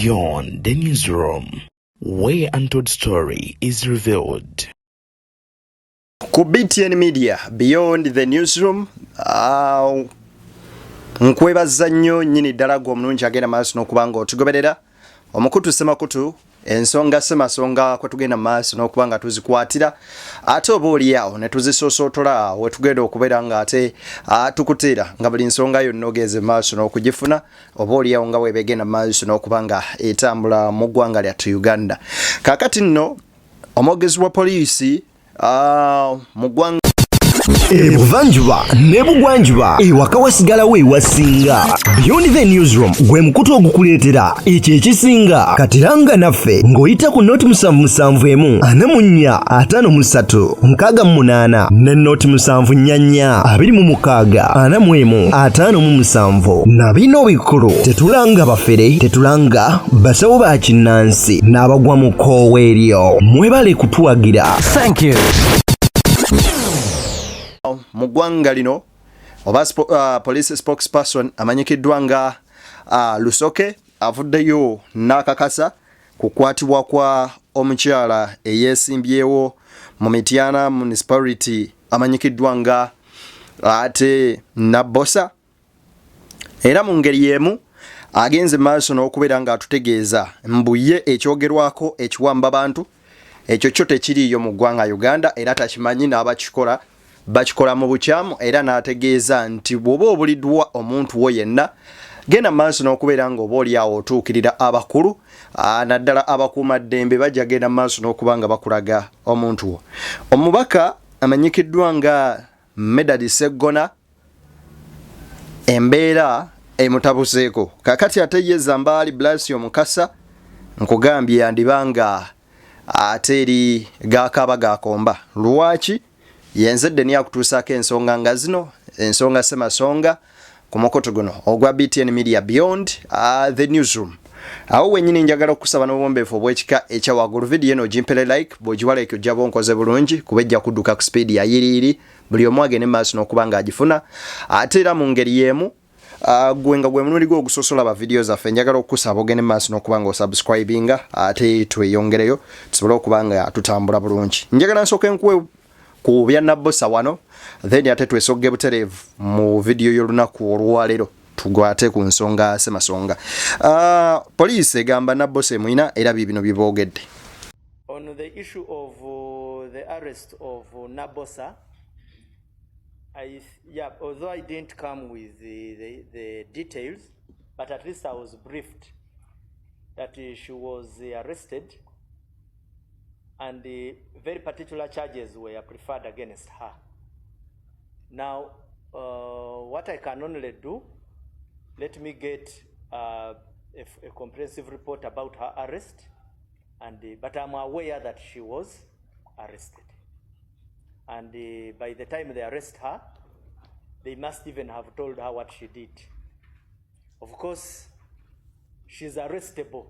Beyond the newsroom, where untold story is revealed. Kukiwamba media, beyond the newsroom. Nkwebaza nnyo nnyini ddala gwe omulungi agenda maaso n'okuba nga otugoberera omukutu semakutu ensonga semasonga kwe tugenda maaso n'okuba nga tuzikwatira ate oba oliawo ne tuzisosootola we tugenda okubeera nga ate tukuteera nga buli nsonga yonna ogeze maaso n'okugifuna oba oliawo nga weebegenda maaso n'okuba nga etambula mu ggwanga lyattu Uganda. Kaakati nno omwogezi wa poliisi mu ggwanga Ebuvanjuba nebugwanjuba ewaka wasigalawo ewasinga. Beyond the newsroom gwe mukutu ogukuleetera ekyo ekisinga katiranga naffe ng'oyita ku noti 771 44 53 ne noti 744 26 45 na bino bikulu tetulanga bafere tetulanga basawo ba kinnansi n'abagwa mu koowa eryo mwebale kutuwagira. Thank you. mu ggwanga lino oba police spokesperson amanyikiddwa nga Rusoke avuddeyo n'akakasa kukwatibwa kwa omukyala eyeesimbyewo mu Mityana municipality amanyikiddwa nga ate Nabosa, era mu ngeri y'emu agenze maaso n'okubeera nga atutegeeza mbuye ekyogerwako ekiwamba bantu ekyo kyo tekiriiyo mu ggwanga Uganda era takimanyi n'abakikola bakikola mu bukyamu era n'ategeeza nti bw'oba obuliddwa omuntu wo yenna genda maaso n'okubeera nga oba oliawo otuukirira abakulu naddala abakuumaddembe bajja genda maaso n'okuba nga bakulaga omuntu wo. Omubaka amanyikiddwa nga Medard Ssegona embeera emutabuseeko kakati ate ye Zambaali omukasa nkugambye yandibanga ate eri gaakaaba gaakomba lwaki yenzedde ni akutuusaako ensonga nga zino ensonga semasonga ku mukutu guno ogwa BTN Media Beyond the newsroom. Awo wennyini njagala okusaba n'obwombeefu obw'ekika ekya waggulu video eno gimpere like bw'ogiwala ekyo gyaba onkoze bulungi kuba ejja kudduka ku speed ya yiriiri buli omu agende maaso n'okuba ng'agifuna ate era mu ngeri y'emu gwe nga gwe munuuli gwe ogusosola ba video zaffe njagala okusaba ogende maaso n'okuba nga osubscribinga ate tweyongereyo tusobole okuba nga tutambula bulungi. Njagala nsooke nkuwe ku bya Nabosa wano then ate twesogge butereevu mu video y'olunaku olwaleero tugwate ku nsonga semasonga. Poliisi egamba Nabosa emuyina era bibino biboogedde. On the issue of the arrest of Nabosa, although I didn't come with the details, but at least I was briefed that she was arrested and very particular charges were preferred against her. Now, what I can only do, let me get a comprehensive report about her arrest, but I'm aware that she was arrested. And by the time they arrest her, they must even have told her what she did. Of course, she's arrestable.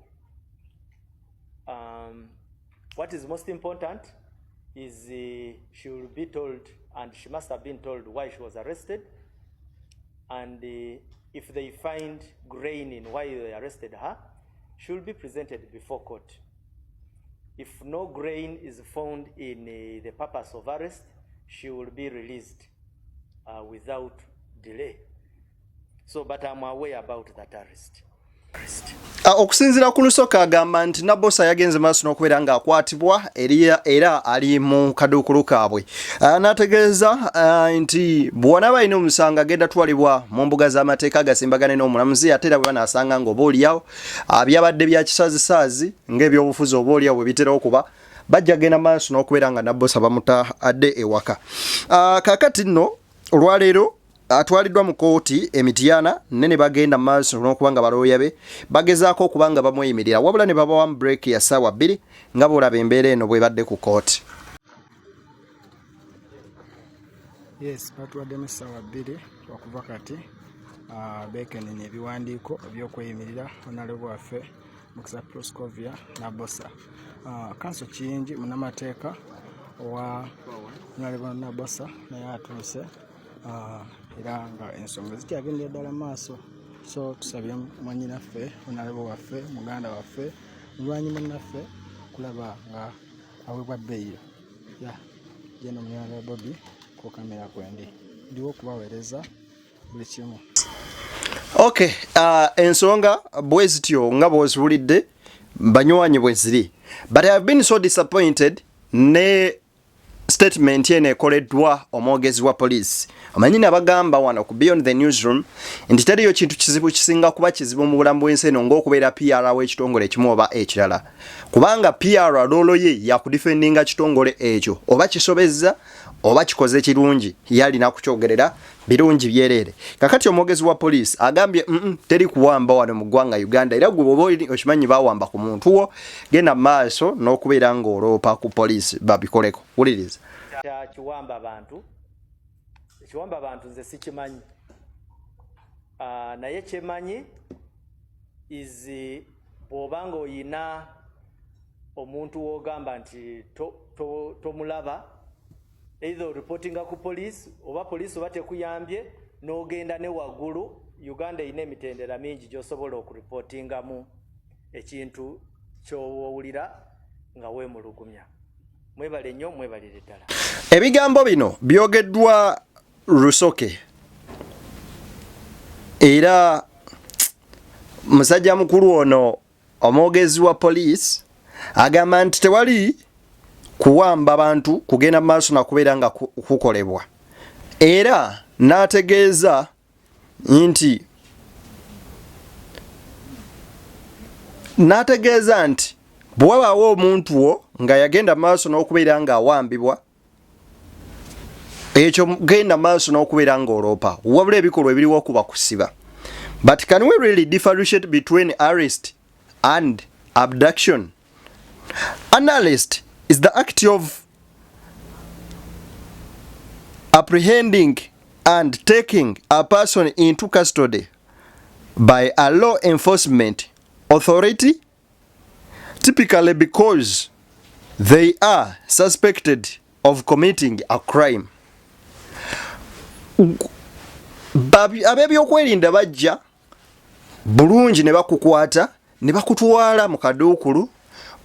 What is most important is she will be told, and she must have been told why she was arrested, and if they find grain in why they arrested her, she will be presented before court. If no grain is found in the purpose of arrest, she will be released without delay. So, but I'm aware about that arrest. Okusinziira ku Rusoke agamba nti Nabosa yagenze maaso n'okubeera ng'akwatibwa era ali mu kaduukulu kaabwe. N'ategeeza nti bw'anaaba alina omusango agenda twalibwa mu mbuga z'amateeka agasimbagane n'omulamuzi ate era bwe banaasanga ng'oba oliawo byabadde bya kisaazisaazi ng'ebyobufuzi oba oliawo bwe bitera okuba bajja genda maaso n'okubeera nga Nabosa bamutadde ewaka. Kaakati nno olwaleero atwaliddwa mu kooti Emityana nene bagenda maaso n'okuba nga balooya be bagezaako okuba nga bamweyimirira wabula ne babawa break ya ssaawa 2 nga bw'olaba embeera eno bwe badde ku kooti. Yes, batuwaddemu essaawa 2 okuva kati beekenenya ebiwandiiko eby'okweyimirira Honorable waffe Mukisa Proscovia Nabosa. Kanso Kiyingi munnamateeka owa Honorable Nabosa naye atuuse era nga ensonga zikyagendera ddala maaso so tusabye mwanyi naffe onalebo waffe muganda waffe mulwanyi munnaffe kulaba nga aweebwa bbeeyo ya jeno mwana Bobi ku kamera kwendi ndiwo okubaweereza buli kimu. Okay, ensonga bwezityo nga bw'oziwulidde banywanyi bwe ziri, but I have been so disappointed ne statement ene ekoleddwa omwogezi wa police. Amanyi abagamba wano ku Beyond the Newsroom nti teriyo kintu kizibu kisinga kuba kizibu mu bulamu bw'ensi eno ng'okubeera PR w'ekitongole ekimu oba ekirala, kubanga PR loolo ye yakudifendinga kitongole ekyo oba kisobezza oba kikoze kirungi yalina kukyogerera birungi byereere. Kakati omwogezi wa police agambye teri kuwamba wano mu ggwanga Uganda, era gwe bw'oba okimanyi bawamba ku muntu wo genda maaso n'okubeera ng'oloopa ku police babikoleko. Wuliriza. Kiwamba bantu, kiwamba bantu nze sikimanyi, naye kyemanyi izi bw'obanga oyina omuntu w'ogamba nti tomulaba either reportinga ku police oba police oba tekuyambye n'ogenda ne waggulu. Uganda ine emitendera mingi gy'osobola okureportingamu ekintu ky'owulira nga weemulugumya. Mwebale nnyo, mwebalire ddala. Ebigambo bino byogeddwa Rusoke, era musajja mukulu ono omwogezi wa police agamba nti tewali kuwamba bantu kugenda maaso na kubeera nga kukolebwa, era n'ategeeza nti bwe wabaawo omuntu wo nga yagenda maaso n'okubeera nga awambibwa, ekyo genda maaso n'okubeera nga oloopa, wabula ebikolwa ebiriwo kuba kusiba. But can we really differentiate between arrest and abduction? An arrest is the act of apprehending and taking a person into custody by a law enforcement authority, typically because they are suspected of committing a crime. Ab'ebyokwerinda bajja bulungi ne bakukwata ne bakutwala mu kaduukulu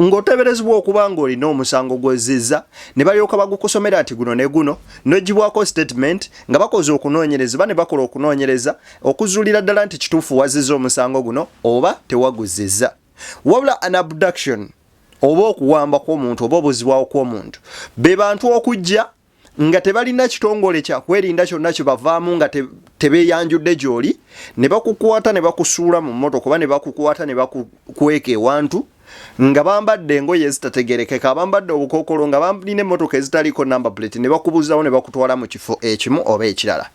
ng'oteberezebwa okuba ng'olina omusango gw'ozizza, ne balyoka bagukusomera ati guno ne guno, n'ogibwako statement nga bakoze okunoonyereza ba ne bakola okunoonyereza okuzuulira ddala nti kituufu wazizza omusango guno oba tewaguzizza. Wabula an abduction oba okuwamba kw'omuntu oba obuzibwawo kw'omuntu be bantu okujja nga tebalina kitongole kyakwerinda kyonna kye bavaamu nga tebeeyanjudde gy'oli, ne bakukwata ne bakusuula mu mmotoka oba ne bakukwata ne bakukweka ewantu nga bambadde engoye ezitategerekeka, bambadde obukookolo, nga balina emmotoka ezitaliko number plate, ne bakubuzawo ne bakutwala mu kifo ekimu oba ekirala.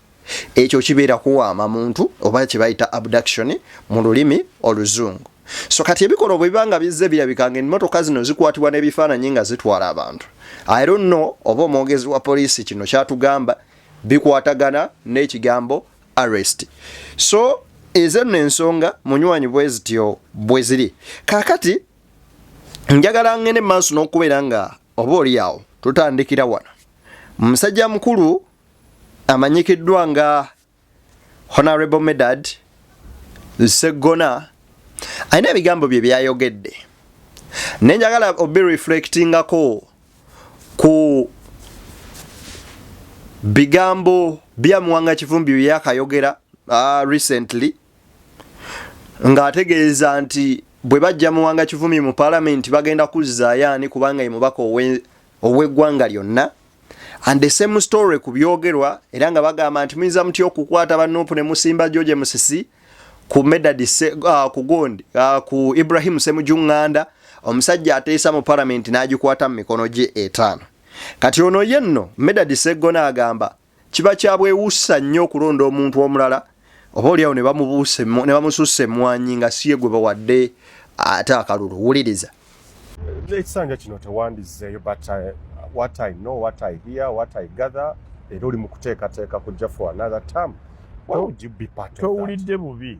Ekyo kibeera kuwaama muntu oba kye bayita abduction mu lulimi oluzungu. So kati ebikolwa bwe bibanga bizze birabikanga emmotoka zino zikwatibwa n'ebifaananyi nga zitwala abantu. I don't know oba omwogezi wa poliisi kino kyatugamba bikwatagana n'ekigambo arrest. So ezo nno ensonga munywanyi bwezityo bwe ziri. Kaakati njagala ngende maaso n'okubeera nga oba oli awo tutandikira wano. Musajja mukulu amanyikiddwa nga Honorable Medard Ssegona alina ebigambo bye byayogedde, nenjagala obi reflectingako ku bigambo bya Muwanga Kivumbi bye yakayogera recently, ng'ategeeza nti bwe bajja Muwanga Kivumbi mu parliament bagenda kuzzaayo ani kubanga ye mubaka ow'eggwanga lyonna, and the same story ku byogerwa, era nga bagamba nti muyinza muti okukwata bannupu ne musimba George Musisi ku Medard Ssegona ku Ibrahim Ssemujjuŋŋanda, omusajja ateesa mu parliament n'agikwata mu mikono gye etaano. Kati ono yenno Medard Ssegona agamba kiba kyabwewuusa nnyo okulonda omuntu omulala oba oliawo ne bamusussa emmwanyi nga si ye gwe bawadde ate akalulu. Wuliriza. Ekisanja kino tewandizzeeyo, but what I know, what I hear, what I gather, era oli mu kuteekateeka kujja for another term. Why would you be part of that? Towulidde bubi.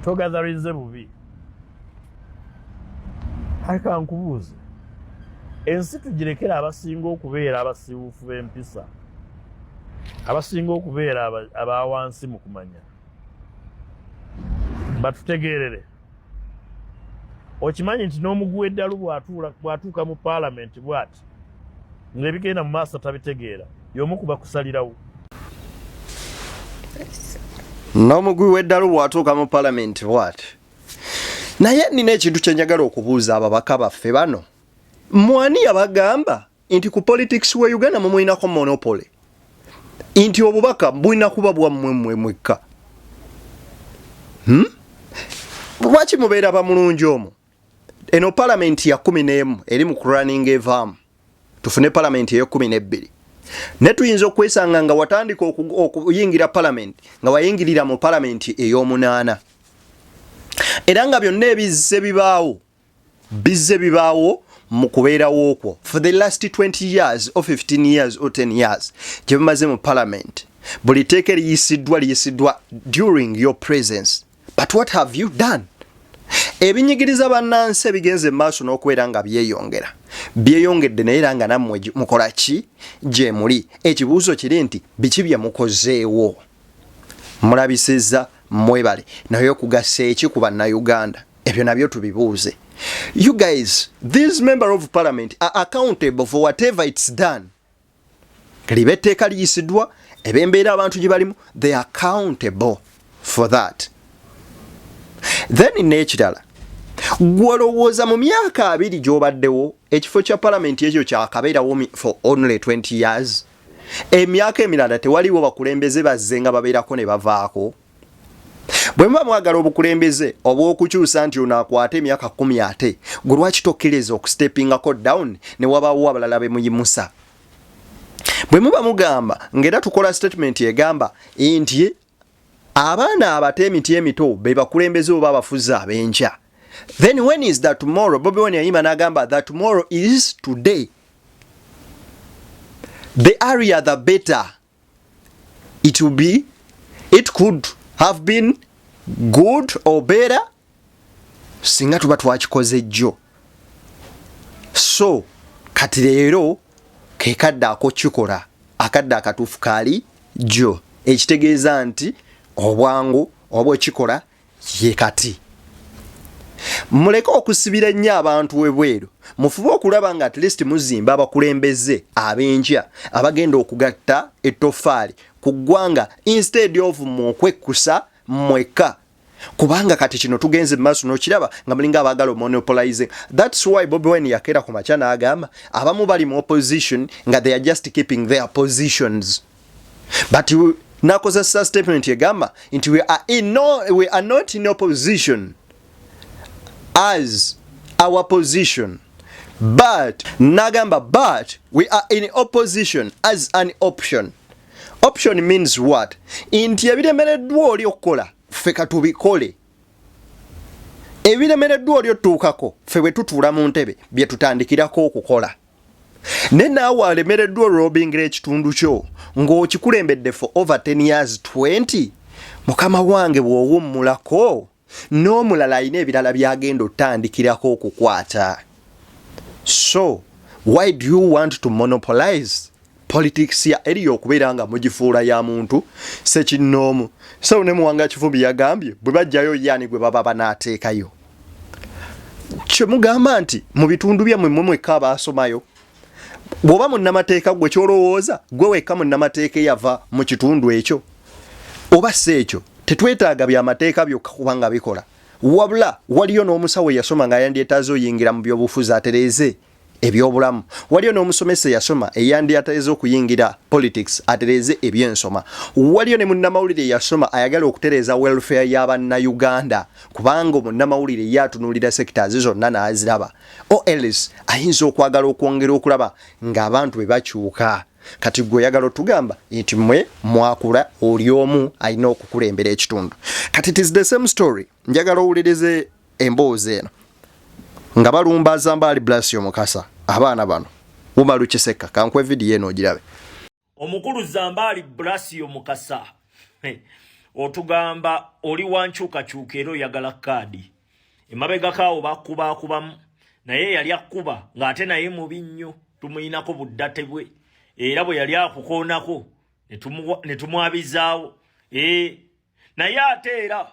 Togatherize bubi. Ariko nkubuuze, ensi tugirekera abasinga okubeera abasiiwuufu b'empisa. abasinga okubeera abawansi mu kumanya batutegeerere. Okimanyi nti n'omuguwa eddalu bw'atuuka mu paalamenti bw'ati ng'ebigenda mu maaso tabitegeera y'omu ku bakusalirawo. N'omuguwa w'eddalu bw'atuuka mu paalamenti bw'ati. Naye nina ekintu kye njagala okubuuza ababaka baffe bano. Mwani yabagamba nti ku politics we Uganda mumuyinako monopoly? Nti obubaka bulina kuba bwammwe mwekka. Lwaki mubeera bamulungi omwo? Eno paalamenti ya 11 eri mu running evaamu. Tufune paalamenti eyo 12. Ne tuyinza okwesanga nga watandika okuyingira paalamenti nga wayingirira mu paalamenti ey'omunaana. Era nga byonna ebizze bibaawo mu kubeerawo okwo for the last 20 years or 15 years or 10 years gye bimaze mu paalamenti. Buli tteeka liyisiddwa during your presence. But what have you done? Ebinyigiriza bannansi ebigenze maaso n'okubeera nga byeyongedde naye era nga nammwe mukola ki gye muli? Ekibuuzo kiri nti biki bye mukozeewo? Mulabisizza mwebale naye okugasa eki ku bannayuganda? Ebyo nabyo tubibuuze. You guys, these members of parliament are accountable for whatever it's done. Libe etteeka liyisiddwa, ebembeera abantu gye balimu, they are accountable for that. Then n'ekirala, gwolowooza mu myaka 2 gy'obaddewo ekifo kya paalamenti ekyo kyakabeerawo for only 20 years. Emyaka emirala tewaliwo bakulembeze bazze nga babeerako ne bavaako. Bwe muba mwagala obukulembeze obw'okukyusa nti ono akwate emyaka 10 ate, gwe lwaki tokkiriza okusteppingako down ne wabaawo abalala be muyimusa? Bwe muba mugamba ng'era tukola statement egamba nti abaana abato emiti emito be bakulembeze oba abafuzi ab'enkya. Then when is that tomorrow? Bobi Wine yayima n'agamba that tomorrow is today. The earlier the better. It could have been good or better singa tuba twakikoze jjo. So kati leero ke kadde ako kikola akadde akatuufu kaali jjo, ekitegeeza nti obwangu obwekikola ye kati. Muleke okusibira ennyo abantu ebweru, mufube okulaba nga at least muzimba abakulembeze ab'enkya abagenda okugatta ettofaali ku ggwanga instead of mukwekkusa mwekka. Kubanga kati kino tugenze maaso n'okiraba nga mulinga abagala monopolizing. That's why Bobi Wine yakeera ku makya n'agamba abamu bali mu opposition nga they are just keeping their positions. But nakozesa statement yegamba nti we are not in opposition as our position, but we are in opposition as an option. Option means what? Inti ebiremereddwa oli okukola ffe katubikole, ebiremereddwa oli otuukako ffe bwe tutuula mu ntebe bye tutandikirako okukola. Ne naawe alemereddwa olw'obingira ekitundu kyo ng'okikulembedde for over 10 years 20, mukama wange bw'owummulako n'omulala alina ebirala byagenda otandikirako okukwata. So why do you want to monopolize politics ya eri okubeera nga mugifuula ya muntu sekinnoomu? So ne Muwanga Kifubi yagambye bwe bajjayo yaani gwe baba banaateekayo. Kye mugamba nti mu bitundu byammwe mwekka abaasomayo, bw'oba munnamateeka gwe kyolowooza gwe wekka munnamateeka eyava mu kitundu ekyo, oba si ekyo tetwetaaga byamateeka byokka kubanga bikola. Wabula waliyo n'omusawo yasoma nga yandyetaaze oyingira mu byobufuzi atereeze ebyobulamu. Waliyo n'omusomesa yasoma eyandyateeze okuyingira politics atereeze ebyensoma. Waliyo ne munnamawulire yasoma ayagala okutereeza welfare y'abannayuganda kubanga munnamawulire yaatunuulira sectors zonna n'aziraba. OLS ayinza okwagala okwongera okulaba ng'abantu be bakyuka. Kati gwe oyagala otugamba nti mmwe mwakula oli omu alina okukulembera ekitundu. Kati it is the same story. Njagala owulirize emboozi eno nga balumba Zambaali Blasio Mukasa abaana bano Umaru Kiseka kankwe video eno ogirabe. Omukulu Zambaali Blasio Mukasa otugamba oli wankyukakyuka era oyagala kaadi. Emabega kaawo bakubamu naye yali akuba ng'ate naye mubi nnyo tumuyinako buddate bwe. Era bwe yali akukoonako ne tumwabizaawo naye ate era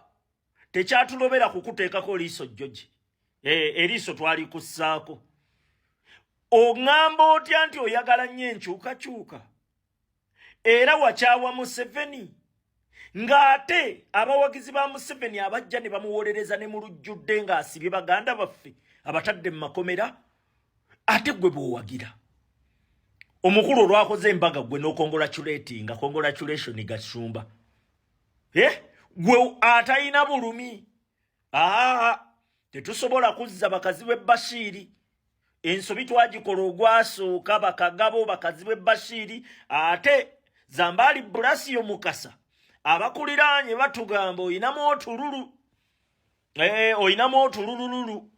tekyatulobera kukuteekako liiso jjoji eriiso twali kussaako oŋŋamba otya nti oyagala nnyo enkyukakyuka era wakyawa Museveni ng'ate abawagizi ba Museveni abajja ne bamuwolereza ne mu lujjudde ng'asibye baganda baffe abatadde mu makomera ate gwe bw'owagira omukulu olwakoze embaga gwe n'okongratulatinga congratulation Gashumba gwe atayina bulumi tetusobola kuzza bakazi b'e Bashiri ensobi twagikola ogwasooka bakagabo bakazi b'e Bashiri ate Zambaali Burasio Mukasa abakuliraanye batugamba oyinamu otululu oyinamu otulululu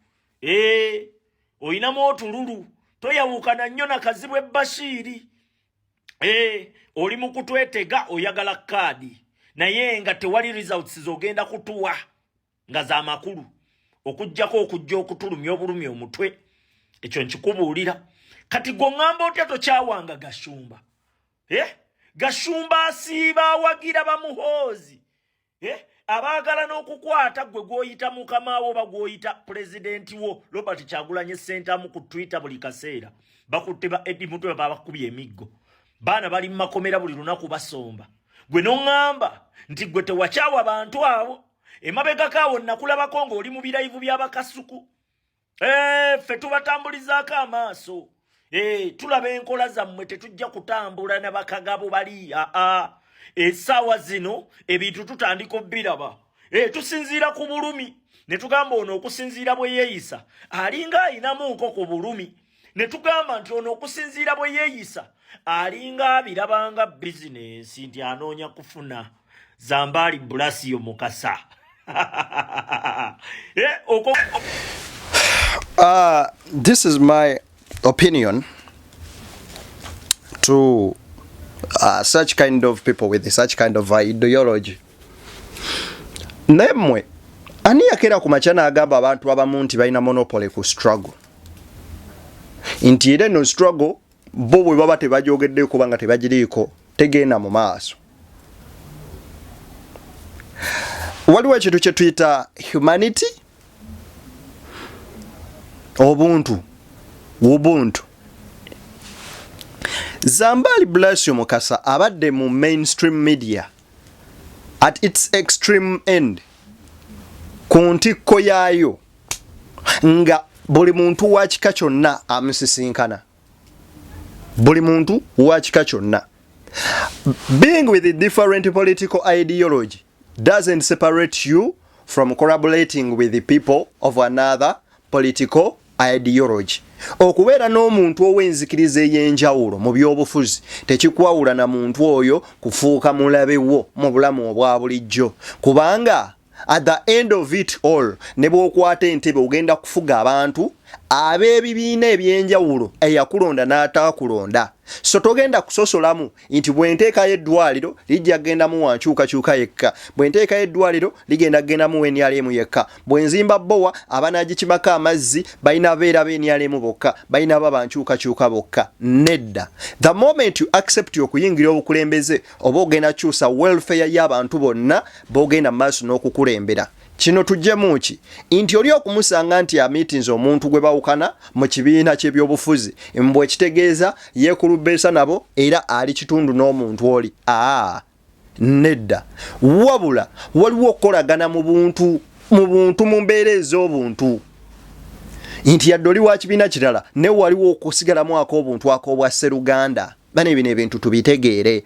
oyinamu otululu toyawukana nnyo na kazi b'e Bashiri oli mu kutwetega oyagala kaadi naye nga tewali results zogenda kutuwa nga za makulu okujjako okujja okutulumya obulumi omutwe ekyo nkikubuulira kati gongamba otya tokyawanga Gashumba Gashumba asiiba awagira bamuhoozi abaagala n'okukwata gwe gwoyita mukama wo bagwoyita pulezidenti wo Robert Kyagulanyi Ssentamu ku Twitter buli kaseera bakutte ba Eddie Mutwe babakubye emiggo baana bali mu makomera buli lunaku basomba gwe n'oŋŋamba nti gwe tewakyawa bantu abo emabegakaawo nakulabako ng'oli mu birayivu by'abakasuku ffe tubatambulizaako amaaso tulaba enkola zammwe tetujja kutambula ne bakagabo bali essaawa zino ebintu tutandika obbiraba tusinziira ku bulumi ne tugamba ono okusinziira bwe yeeyisa alinga ayinamuuko ku bulumi ne tugamba nti ono okusinziira bwe yeeyisa alinga abirabanga bizinensi nti anoonya kufuna Zambaali Burasio Mukasa This is my opinion to such kind of people with such kind of ideology. Nemwe ani yakera ku machana agamba abantu abamu nti balina monopoly ku struggle nti era no struggle bo bwe baba tebajogedde kubanga tebagiriiko tegenda mu maaso. Waliwo ekintu kye tuyita humanity ubuntu. Zambaali Burasio Mukasa abadde mu mainstream media at its extreme end ku ntikko yaayo nga buli muntu wa kika kyonna amusisinkana. Buli muntu wa kika kyonna. Being with a different political ideology doesn't separate you from collaborating with the people of another political ideology. Okubeera n'omuntu ow'enzikiriza ey'enjawulo mu by'obufuzi tekikwawula na muntu oyo kufuuka mulabe wo mu bulamu obwa bulijjo kubanga at the end of it all ne bw'okwata entebe ogenda kufuga abantu ab'ebibiina ebyenjawulo eyakulonda n'ataakulonda. So togenda kusosolamu nti bwenteekayo eddwaliro lijja gendamu wankyukakyuka yekka, bwenteekayo eddwaliro ligenda gendamu NRM yekka, bwenzimba bbowa abanagikimako amazzi balina beera NRM bokka, balina bankyukakyuka bokka. Nedda. The moment you accept okuyingira obukulembeze oba ogenda kyusa welfare y'abantu bonna bogenda maaso n'okukulembera. Kino tujjemu ki nti oli okumusanga nti meetings omuntu gwe bawukana mu kibiina ky'ebyobufuzi mbwe kitegeeza yeekulubeesa nabo era ali kitundu n'omuntu oli. Nedda. Wabula waliwo okukolagana mu buntu mu mbeera ez'obuntu nti yadde oli wa kibiina kirala ne waliwo okusigalamu ak'obuntu ak'obwa Sseruganda. Bano ebino ebintu tubitegeere.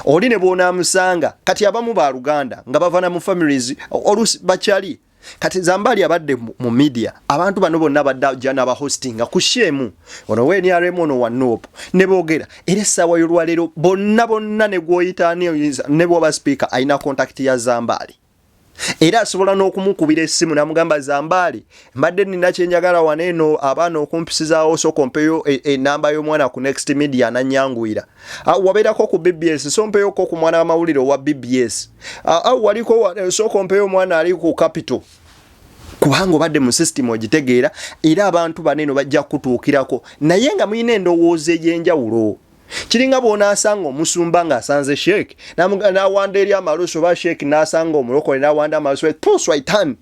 Oli ne bw'onaamusanga kati abamu ba Luganda nga bavana mu families olusi bakyali kati Zambaali abadde mu media abantu bano bonna badda na ba hostinga ku shemu ono we ni aremo no wanopo ne boogera era essaawa y'olwaleero bonna ne gwoyita ne bw'oba speaker ayina contact ya Zambaali era asobola n'okumukubira essimu namugamba Zambaali mbadde nina kyenjagala waneeno abaana okumpisizawo so kompeyo enamba y'omwana ku next media ananyanguira wabeerako ku BBS so mpeyoko ku mwana w'amawulire owa BBS waliko so kompeyo omwana ali ku Capital kubanga obadde mu system ogitegeera era abantu baneeno bajja kutuukirako naye nga muyina endowooza ey'enjawulo kiringa bw'onaasanga omusumba ng'asanze sheek n'awanda eri amalusu oba sheek n'asanga omulokole n'awanda amalusu toswaitan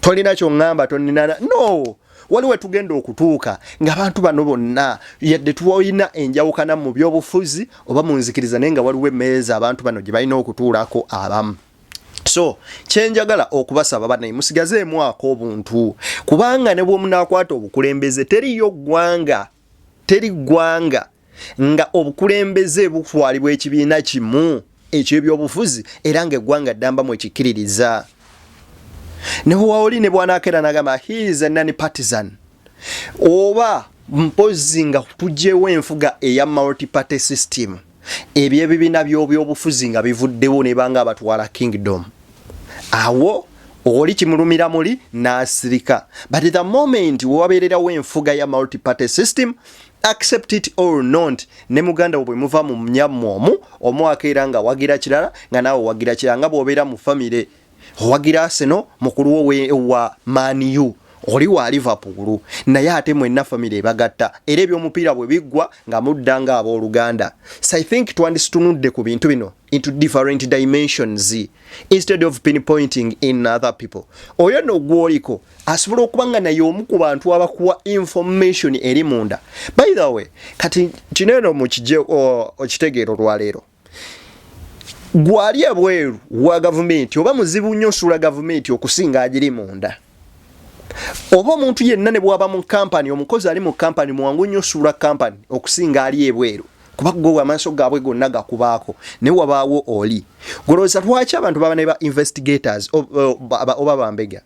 tolina ky'oŋŋamba toninana no waliwo tugenda okutuuka ng'abantu bano bonna yadde tuwolina enjawukana mu by'obufuzi oba mu nzikiriza naye nga waliwo emmeeza abantu bano gye balina okutuulako abamu. So kyenjagala okubasaba banaye musigazeemu ak'obuntu kubanga ne bw'omunaakwata obukulembeze teri ggwanga nga obukulembeze butwalibwa ekibiina kimu eky'ebyobufuzi era ng'eggwanga ddambamu ekikkiririza. Ne bwawoli ne bwanaakera n'agamba he is a non-partisan oba mpozi nga tuggyewo enfuga eya multi-party system ebyo ebibiina by'obyobufuzi nga bivuddewo ne banga abatwala kingdom awo oli kimulumira muli n'asirika. But the moment wabeererawo enfuga ya multi-party system accept it or not ne muganda bwe muva mu mnyammwe omwakeera nga wagira kirala nga naawe wagira kirala nga bw'obeera mu famire wagira Arsenal mukulu wa Man U oli wa Liverpool naye ate mwenna famire ebagatta era ebyomupiira bwe biggwa nga mudda nga abooluganda. So I think twandisitunudde ku bintu bino into different dimensions instead of pinpointing in other people. Oyo no gwoliko asobola okuba nga naye omu ku bantu abakuwa information eri munda. By the way kati kineno mu okitegeero lwaleero gwali ebweru wa gavumenti oba muzibu nnyo osula gavumenti okusinga agiri munda oba omuntu yenna ne bwaba mu kampani omukozi ali mu kampani mwangu nnyo osula kampani okusinga ali ebweru kuba gwe amaaso gaabwe gonna gakubaako ne wabaawo oli golowooza lwaki abantu baba ne ba investigators oba bambega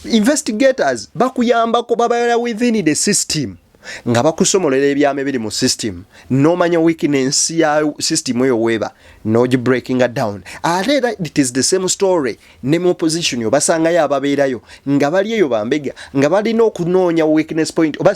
investigators bakuyambako babeera within the system nga bakusomolera ebyama biri mu system nomanya weakness ya system eyo weba no breaking down ate it is the same story ne mu opposition yo basanga ya babeerayo nga bali eyo bambega nga balina okunoonya weakness point oba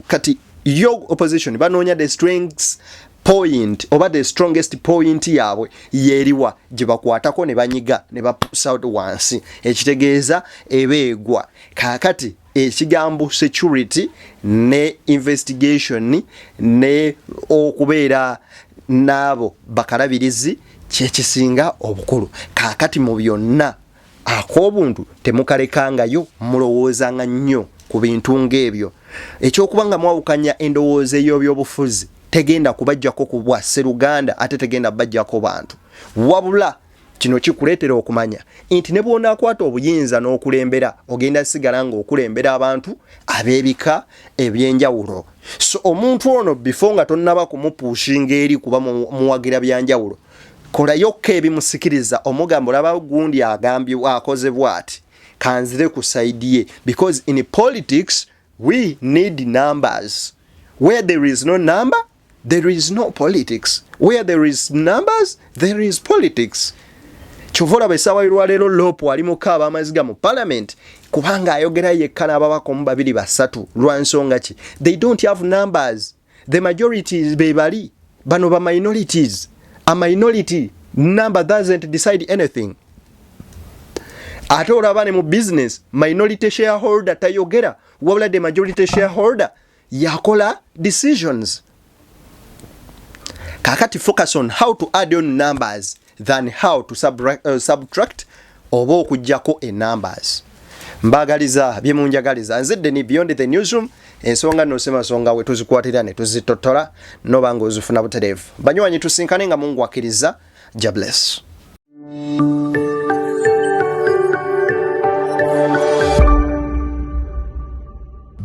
kati yo opposition banoonya the strengths point oba the strongest point yaabwe yeriwa gye bakwatako ne banyiga ne bapusa wansi ekitegeeza ebeegwa kakati ekigambo security ne investigation ne okubeera nabo bakalabirizi kyekisinga obukulu kakati mu byonna ak'obuntu temukalekangayo mulowoozanga nnyo ku bintu ng'ebyo ekyokubanga mwawukanya endowooza ey'obyobufuzi tegenda kubajjako ku bwa Sseruganda ate tegenda bajjako bantu wabula kino kikuleetera okumanya nti ne bw'onaakwata obuyinza n'okulembera ogenda sigala ng'okulembera abantu ab'ebika ebyenjawulo. So omuntu ono before nga tonnaba kumupushinga eri kuba muwagira byanjawulo kolayokka ebimusikiriza omugamba olaba gundi agambye akoze bw'ati kanzire ku saidi ye because in politics we need numbers. Where there is no number there is no politics. Where there is numbers there is politics. Chovola besawa irwalero lopo ali mukaba amaziga mu parliament kubanga ayogera yekka n'ababaka mu babiri basatu lwansonga ki they don't have numbers. The majorities bebali bano ba minorities. A minority number doesn't decide anything. Ate olabane mu business minority shareholder tayogera wabula the majority shareholder yakola decisions. Kakati focus on how to add on numbers than how to subtract oba okujjako numbers. Mbagaliza byemunjagaliza nzidde ni beyond the newsroom ensonga nosema songa we tuzikwatira ne tuzitotola nobanga ozifuna buterevu banywanyi tusinkane nga Mungu akiriza. Ja bless.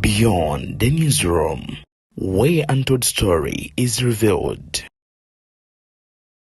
Beyond the newsroom, where untold story is revealed.